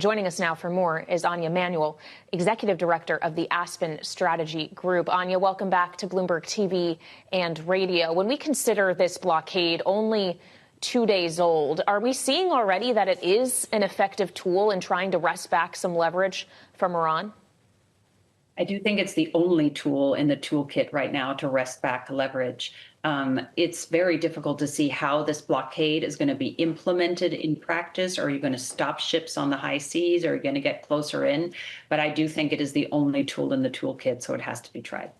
Joining us now for more is Anja Manuel, Executive Director of the Aspen Strategy Group. Anja, welcome back to Bloomberg TV and Radio. When we consider this blockade only 2 days old, are we seeing already that it is an effective tool in trying to wrest back some leverage from Iran? I do think it's the only tool in the toolkit right now to wrest back leverage. It's very difficult to see how this blockade is going to be implemented in practice. Are you going to stop ships on the high seas? Are you going to get closer in? But I do think it is the only tool in the toolkit, so it has to be tried.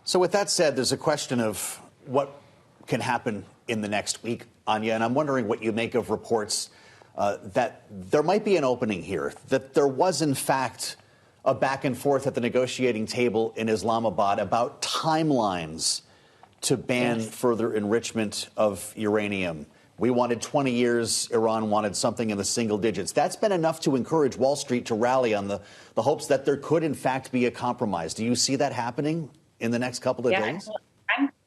So with that said, there's a question of what can happen in the next week, Anja, and I'm wondering what you make of reports that there might be an opening here, that there was, in fact, a back and forth at the negotiating table in Islamabad about timelines to ban further enrichment of uranium. We wanted 20 years. Iran wanted something in the single digits. That's been enough to encourage Wall Street to rally on the hopes that there could, in fact, be a compromise. Do you see that happening in the next couple of days?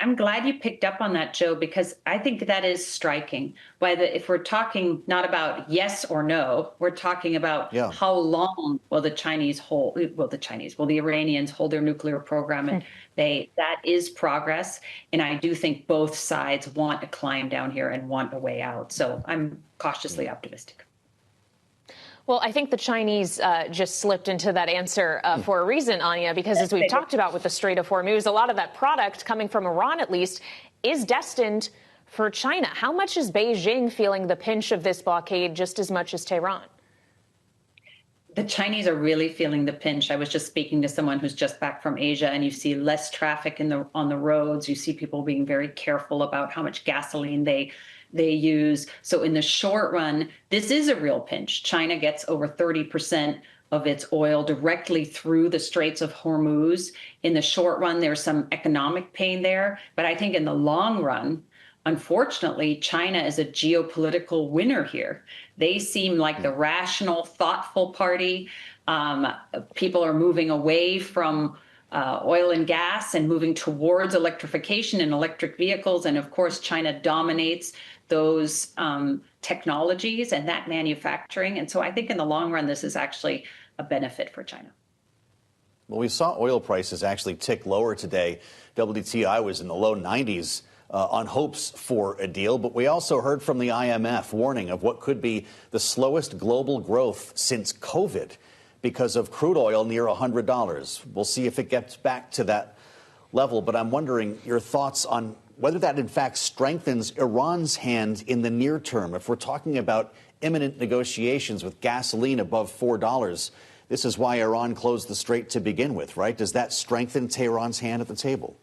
I'm glad you picked up on that, Joe, because I think that is striking. If we're talking not about yes or no, we're talking about how long will the Iranians hold their nuclear program, and that is progress. And I do think both sides want a climb down here and want a way out. So I'm cautiously optimistic. Well, I think the Chinese just slipped into that answer for a reason, Anja, because as we've talked about with the Strait of Hormuz, a lot of that product coming from Iran, at least, is destined for China. How much is Beijing feeling the pinch of this blockade just as much as Tehran? The Chinese are really feeling the pinch. I was just speaking to someone who's just back from Asia, and you see less traffic on the roads. You see people being very careful about how much gasoline they use. So in the short run, this is a real pinch. China gets over 30% of its oil directly through the Straits of Hormuz. In the short run, there's some economic pain there. But I think in the long run, unfortunately, China is a geopolitical winner here. They seem like the rational, thoughtful party. People are moving away from oil and gas and moving towards electrification and electric vehicles. And of course, China dominates those technologies and that manufacturing. And so I think in the long run, this is actually a benefit for China. Well, we saw oil prices actually tick lower today. WTI was in the low 90s on hopes for a deal. But we also heard from the IMF warning of what could be the slowest global growth since COVID because of crude oil near $100. We'll see if it gets back to that level. But I'm wondering your thoughts on whether that, in fact, strengthens Iran's hand in the near term. If we're talking about imminent negotiations with gasoline above $4, this is why Iran closed the strait to begin with, right? Does that strengthen Tehran's hand at the table?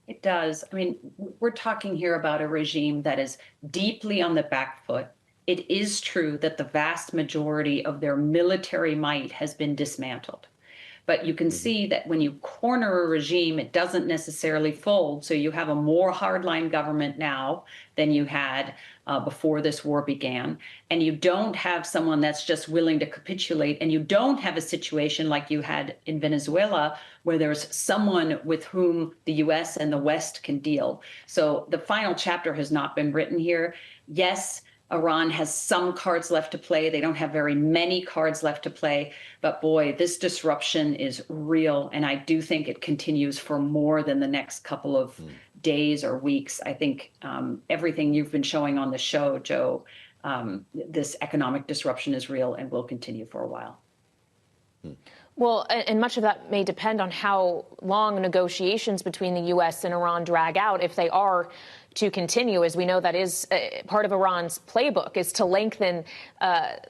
It does. I mean, we're talking here about a regime that is deeply on the back foot. It is true that the vast majority of their military might has been dismantled. But you can see that when you corner a regime, it doesn't necessarily fold. So you have a more hardline government now than you had before this war began. And you don't have someone that's just willing to capitulate. And you don't have a situation like you had in Venezuela, where there's someone with whom the U.S. and the West can deal. So the final chapter has not been written here. Yes, Iran has some cards left to play. They don't have very many cards left to play. But boy, this disruption is real. And I do think it continues for more than the next couple of days or weeks. I think everything you've been showing on the show, Joe, this economic disruption is real and will continue for a while. Well, and much of that may depend on how long negotiations between the U.S. and Iran drag out, if they are to continue. As we know, that is part of Iran's playbook, is to lengthen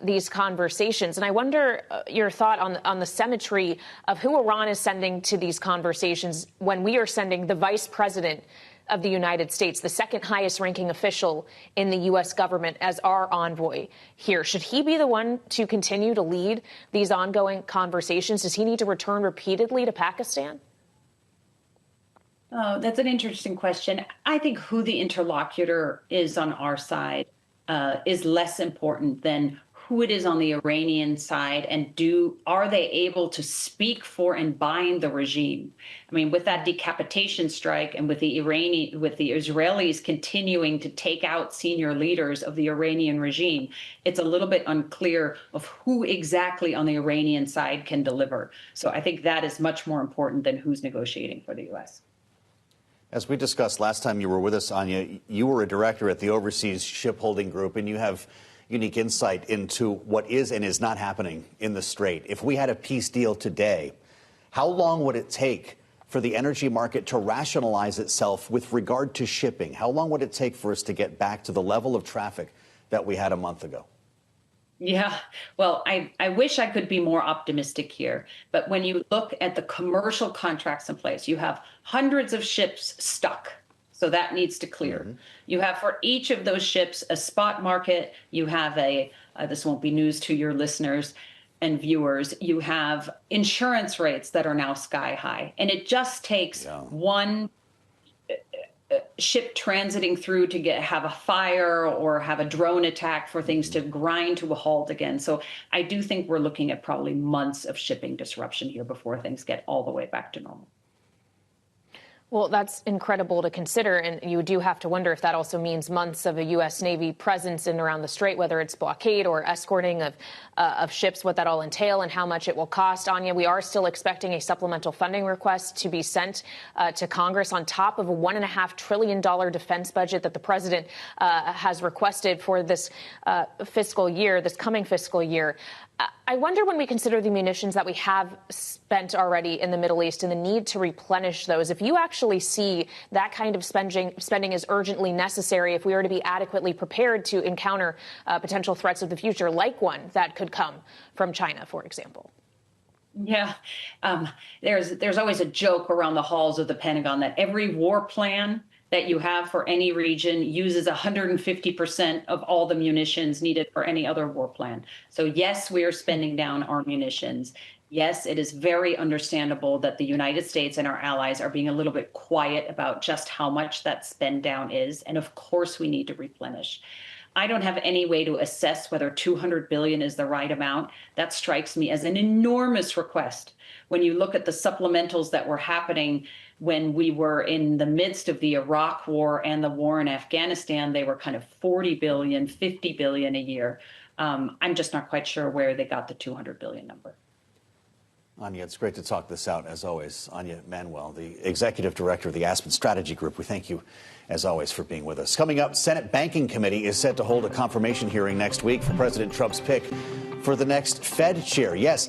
these conversations. And I wonder your thought on the symmetry of who Iran is sending to these conversations when we are sending the vice president of the United States, the second highest ranking official in the U.S. government, as our envoy here. Should he be the one to continue to lead these ongoing conversations? Does he need to return repeatedly to Pakistan? Oh, that's an interesting question. I think who the interlocutor is on our side is less important than who it is on the Iranian side, and are they able to speak for and bind the regime? I mean, with that decapitation strike and with the Israelis continuing to take out senior leaders of the Iranian regime, it's a little bit unclear of who exactly on the Iranian side can deliver. So I think that is much more important than who's negotiating for the U.S. As we discussed last time you were with us, Anja, you were a director at the Overseas Shipholding Group, and you have unique insight into what is and is not happening in the Strait. If we had a peace deal today, how long would it take for the energy market to rationalize itself with regard to shipping? How long would it take for us to get back to the level of traffic that we had a month ago? Yeah, well, I wish I could be more optimistic here. But when you look at the commercial contracts in place, you have hundreds of ships stuck. So that needs to clear. Mm-hmm. You have for each of those ships a spot market. You have this won't be news to your listeners and viewers. You have insurance rates that are now sky high. And it just takes one ship transiting through to have a fire or have a drone attack for things to grind to a halt again. So I do think we're looking at probably months of shipping disruption here before things get all the way back to normal. Well, that's incredible to consider, and you do have to wonder if that also means months of a U.S. Navy presence in and around the Strait, whether it's blockade or escorting of ships, what that all entail and how much it will cost. Anja, we are still expecting a supplemental funding request to be sent to Congress on top of a $1.5 trillion defense budget that the president has requested for this fiscal year, this coming fiscal year. I wonder, when we consider the munitions that we have spent already in the Middle East and the need to replenish those, if you actually see that kind of spending as urgently necessary if we are to be adequately prepared to encounter potential threats of the future, like one that could come from China, for example. Yeah, there's always a joke around the halls of the Pentagon that every war plan that you have for any region uses 150% of all the munitions needed for any other war plan. So yes, we are spending down our munitions. Yes, it is very understandable that the United States and our allies are being a little bit quiet about just how much that spend down is. And of course, we need to replenish. I don't have any way to assess whether $200 billion is the right amount. That strikes me as an enormous request. When you look at the supplementals that were happening when we were in the midst of the Iraq war and the war in Afghanistan, they were kind of 40 billion, 50 billion a year. I'm just not quite sure where they got the 200 billion number. Anja, it's great to talk this out, as always. Anja Manuel, the executive director of the Aspen Strategy Group. We thank you, as always, for being with us. Coming up, Senate Banking Committee is set to hold a confirmation hearing next week for President Trump's pick for the next Fed chair. Yes.